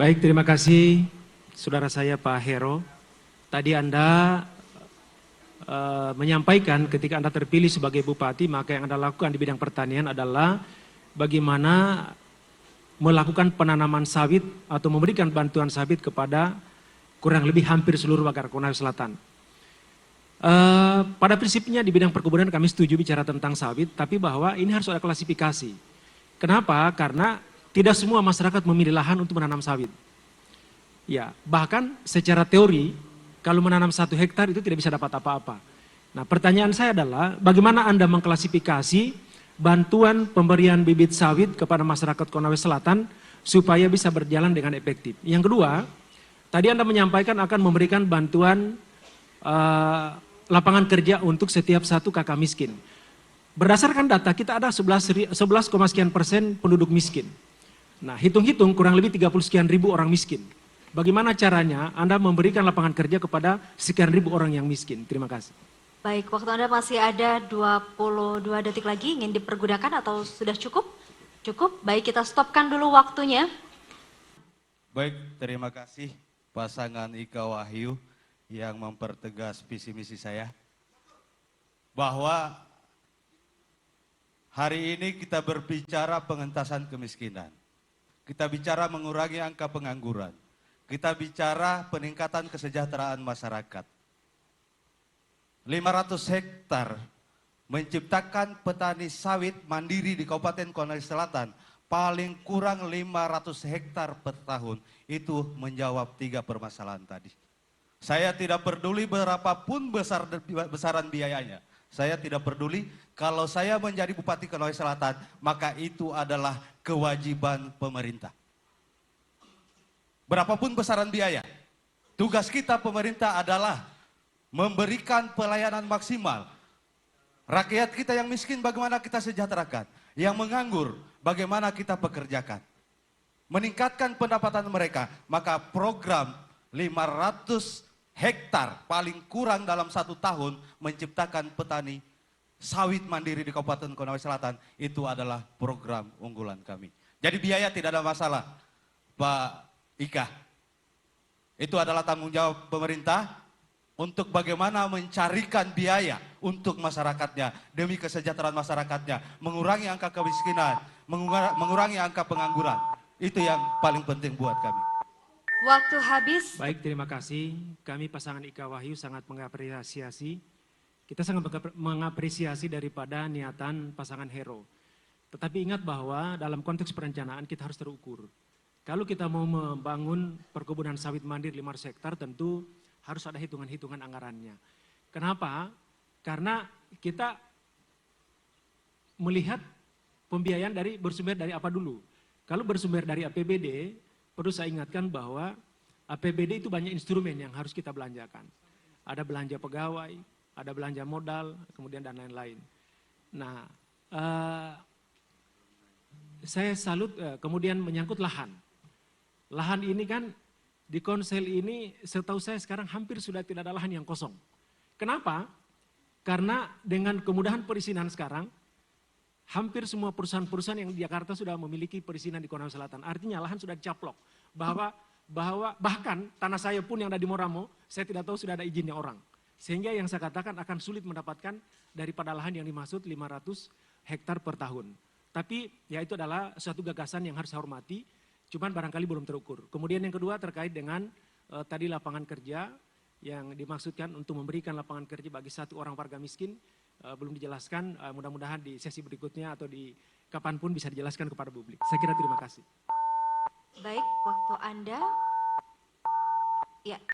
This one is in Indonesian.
Baik, terima kasih saudara saya Pak Hero. Tadi Anda menyampaikan ketika Anda terpilih sebagai bupati, maka yang Anda lakukan di bidang pertanian adalah bagaimana melakukan penanaman sawit atau memberikan bantuan sawit kepada kurang lebih hampir seluruh warga Konawe Selatan. Pada prinsipnya di bidang perkebunan kami setuju bicara tentang sawit, tapi bahwa ini harus ada klasifikasi. Kenapa? Karena tidak semua masyarakat memilih lahan untuk menanam sawit. Ya, bahkan secara teori, kalau menanam 1 hektar itu tidak bisa dapat apa-apa. Nah, pertanyaan saya adalah, bagaimana Anda mengklasifikasi bantuan pemberian bibit sawit kepada masyarakat Konawe Selatan supaya bisa berjalan dengan efektif? Yang kedua, tadi Anda menyampaikan akan memberikan bantuan lapangan kerja untuk setiap 1 kakak miskin. Berdasarkan data kita ada 11, sekian persen penduduk miskin. Nah, hitung-hitung kurang lebih 30 sekian ribu orang miskin. Bagaimana caranya Anda memberikan lapangan kerja kepada sekian ribu orang yang miskin? Terima kasih. Baik, waktu Anda masih ada 22 detik lagi, ingin dipergunakan atau sudah cukup? Cukup, baik kita stopkan dulu waktunya. Baik, terima kasih pasangan Ika Wahyu yang mempertegas visi misi saya. Bahwa hari ini kita berbicara pengentasan kemiskinan. Kita bicara mengurangi angka pengangguran. Kita bicara peningkatan kesejahteraan masyarakat. 500 hektar menciptakan petani sawit mandiri di Kabupaten Konawe Selatan paling kurang 500 hektar per tahun. Itu menjawab 3 permasalahan tadi. Saya tidak peduli berapapun besaran biayanya. Saya tidak peduli kalau saya menjadi Bupati Konawe Selatan, maka itu adalah kewajiban pemerintah. Berapapun besaran biaya, tugas kita pemerintah adalah memberikan pelayanan maksimal. Rakyat kita yang miskin bagaimana kita sejahterakan, yang menganggur bagaimana kita pekerjakan. Meningkatkan pendapatan mereka, maka program 500 hektar paling kurang dalam 1 tahun menciptakan petani sawit mandiri di Kabupaten Konawe Selatan, itu adalah program unggulan kami. Jadi biaya tidak ada masalah, Pak Ika. Itu adalah tanggung jawab pemerintah untuk bagaimana mencarikan biaya untuk masyarakatnya, demi kesejahteraan masyarakatnya, mengurangi angka kemiskinan, mengurangi angka pengangguran. Itu yang paling penting buat kami. Waktu habis. Baik, terima kasih. Kami pasangan Ika Wahyu sangat mengapresiasi. Kita sangat mengapresiasi daripada niatan pasangan Hero. Tetapi ingat bahwa dalam konteks perencanaan kita harus terukur. Kalau kita mau membangun perkebunan sawit mandiri 500 hektar, tentu harus ada hitungan-hitungan anggarannya. Kenapa? Karena kita melihat pembiayaan bersumber dari apa dulu. Kalau bersumber dari APBD, perlu saya ingatkan bahwa APBD itu banyak instrumen yang harus kita belanjakan. Ada belanja pegawai, ada belanja modal, kemudian dan lain-lain. Nah, saya salut kemudian menyangkut lahan. Lahan ini kan di Konsel ini setahu saya sekarang hampir sudah tidak ada lahan yang kosong. Kenapa? Karena dengan kemudahan perizinan sekarang, hampir semua perusahaan-perusahaan yang di Jakarta sudah memiliki perizinan di Konawe Selatan. Artinya lahan sudah dicaplok. Bahwa bahkan tanah saya pun yang ada di Moramo, saya tidak tahu sudah ada izinnya orang. Sehingga yang saya katakan akan sulit mendapatkan daripada lahan yang dimaksud 500 hektar per tahun. Tapi ya itu adalah suatu gagasan yang harus saya hormati. Cuman barangkali belum terukur. Kemudian yang kedua terkait dengan tadi lapangan kerja yang dimaksudkan untuk memberikan lapangan kerja bagi 1 orang warga miskin, belum dijelaskan, mudah-mudahan di sesi berikutnya atau di kapanpun bisa dijelaskan kepada publik. Saya kira terima kasih. Baik, waktu Anda. Ya.